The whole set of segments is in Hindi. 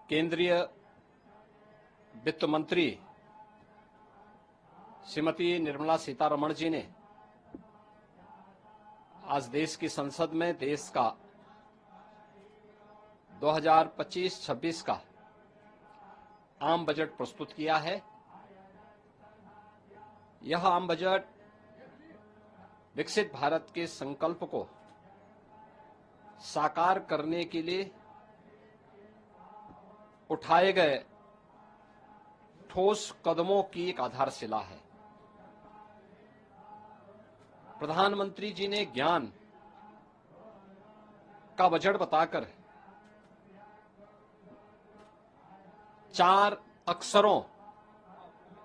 केंद्रीय वित्त मंत्री श्रीमती निर्मला सीतारमण जी ने आज देश की संसद में देश का 2025-26 का आम बजट प्रस्तुत किया है। यह आम बजट विकसित भारत के संकल्प को साकार करने के लिए उठाए गए ठोस कदमों की एक आधारशिला है। प्रधानमंत्री जी ने ज्ञान का बजट बताकर 4 अक्षरों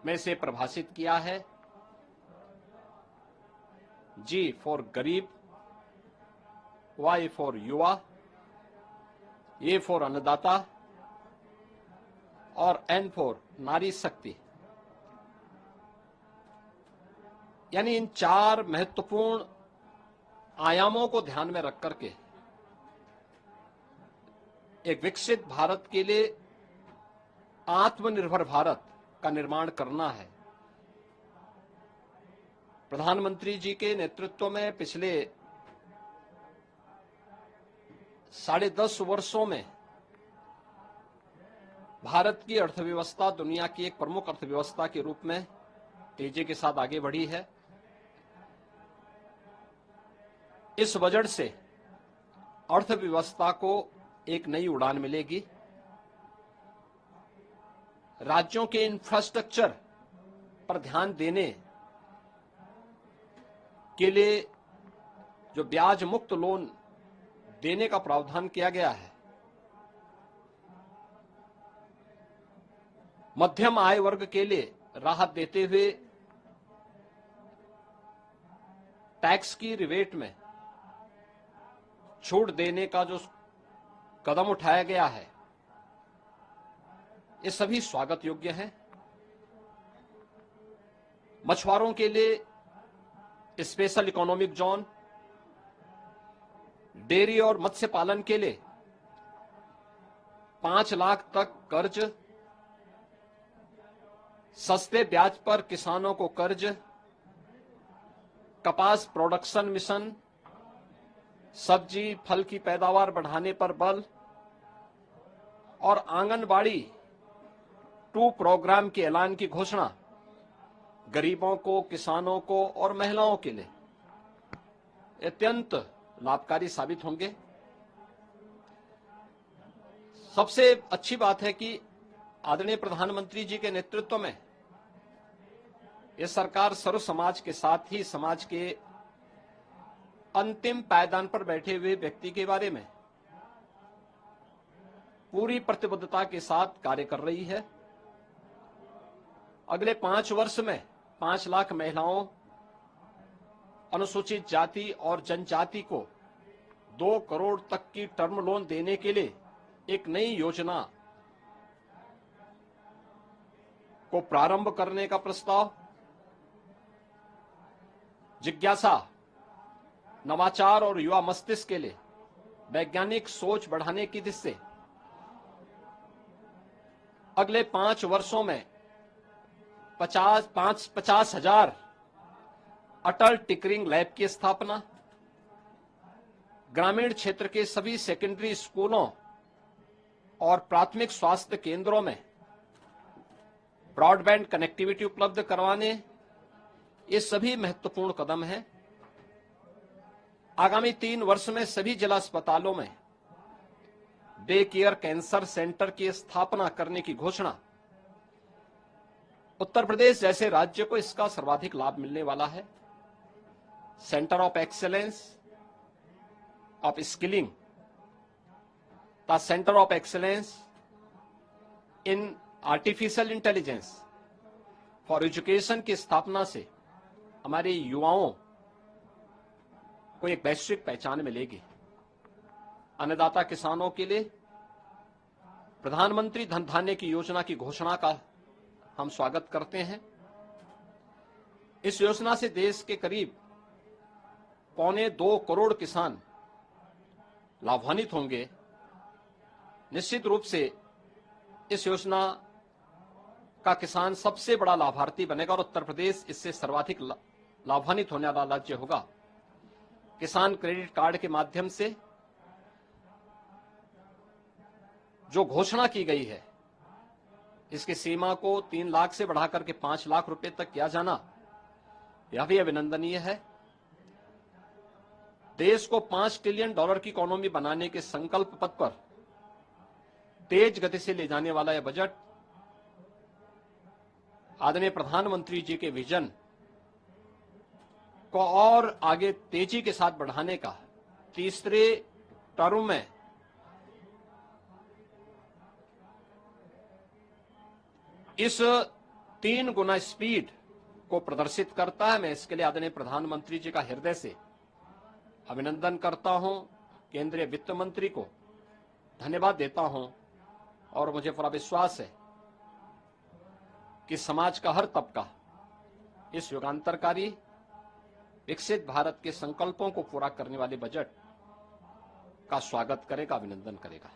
में से परिभाषित किया है। G फॉर गरीब, Y फॉर युवा, A फॉर अन्नदाता और N फॉर नारी शक्ति। यानी इन 4 महत्वपूर्ण आयामों को ध्यान में रख करके एक विकसित भारत के लिए आत्मनिर्भर भारत का निर्माण करना है। प्रधानमंत्री जी के नेतृत्व में पिछले 10.5 वर्षों में भारत की अर्थव्यवस्था दुनिया की एक प्रमुख अर्थव्यवस्था के रूप में तेजी के साथ आगे बढ़ी है। इस बजट से अर्थव्यवस्था को एक नई उड़ान मिलेगी। राज्यों के इंफ्रास्ट्रक्चर पर ध्यान देने के लिए जो ब्याज मुक्त लोन देने का प्रावधान किया गया है, मध्यम आय वर्ग के लिए राहत देते हुए टैक्स की रिबेट में छूट देने का जो कदम उठाया गया है, ये सभी स्वागत योग्य हैं। मछुआरों के लिए स्पेशल इकोनॉमिक जोन, डेयरी और मत्स्य पालन के लिए 5 लाख तक कर्ज, सस्ते ब्याज पर किसानों को कर्ज, कपास प्रोडक्शन मिशन, सब्जी फल की पैदावार बढ़ाने पर बल और आंगनबाड़ी 2 प्रोग्राम के ऐलान की घोषणा गरीबों को, किसानों को और महिलाओं के लिए अत्यंत लाभकारी साबित होंगे। सबसे अच्छी बात है कि आदरणीय प्रधानमंत्री जी के नेतृत्व में यह सरकार सर्व समाज के साथ ही समाज के अंतिम पायदान पर बैठे हुए व्यक्ति के बारे में पूरी प्रतिबद्धता के साथ कार्य कर रही है। अगले 5 वर्ष में 5 लाख महिलाओं, अनुसूचित जाति और जनजाति को 2 करोड़ तक की टर्म लोन देने के लिए एक नई योजना को प्रारंभ करने का प्रस्ताव, जिज्ञासा, नवाचार और युवा मस्तिष्क के लिए वैज्ञानिक सोच बढ़ाने की दिशा से अगले 5 वर्षों में 50,000 अटल टिंकरिंग लैब की स्थापना, ग्रामीण क्षेत्र के सभी सेकेंडरी स्कूलों और प्राथमिक स्वास्थ्य केंद्रों में ब्रॉडबैंड कनेक्टिविटी उपलब्ध करवाने, ये सभी महत्वपूर्ण कदम हैं। आगामी 3 वर्ष में सभी जिला अस्पतालों में डे केयर कैंसर सेंटर की स्थापना करने की घोषणा। उत्तर प्रदेश जैसे राज्य को इसका सर्वाधिक लाभ मिलने वाला है। Centre of excellence of skilling, the centre of excellence in artificial intelligence for education की स्थापना से हमारे युवाओं को एक वैश्विक पहचान मिलेगी। अन्नदाता किसानों के लिए प्रधानमंत्री धन धान्य की योजना की घोषणा का हम स्वागत करते हैं। इस योजना से देश के करीब 1.25 करोड़ किसान लाभान्वित होंगे। निश्चित रूप से इस योजना का किसान सबसे बड़ा लाभार्थी बनेगा और उत्तर प्रदेश इससे सर्वाधिक लाभान्वित होने वाला राज्य होगा। किसान क्रेडिट कार्ड के माध्यम से जो घोषणा की गई है, इसकी सीमा को 3 लाख से बढ़ाकर के 5 लाख रुपए तक किया जाना, यह भी अभिनंदनीय है। देश को $5 ट्रिलियन की इकोनॉमी बनाने के संकल्प पथ पर तेज गति से ले जाने वाला यह बजट आदरणीय प्रधानमंत्री जी के विजन को और आगे तेजी के साथ बढ़ाने का, तीसरे टर्म में इस 3 गुना स्पीड को प्रदर्शित करता है। मैं इसके लिए आदरणीय प्रधानमंत्री जी का हृदय से अभिनंदन करता हूं, केंद्रीय वित्त मंत्री को धन्यवाद देता हूं और मुझे पूरा विश्वास है कि समाज का हर तबका इस युगांतरकारी विकसित भारत के संकल्पों को पूरा करने वाले बजट का स्वागत करेगा, अभिनंदन करेगा।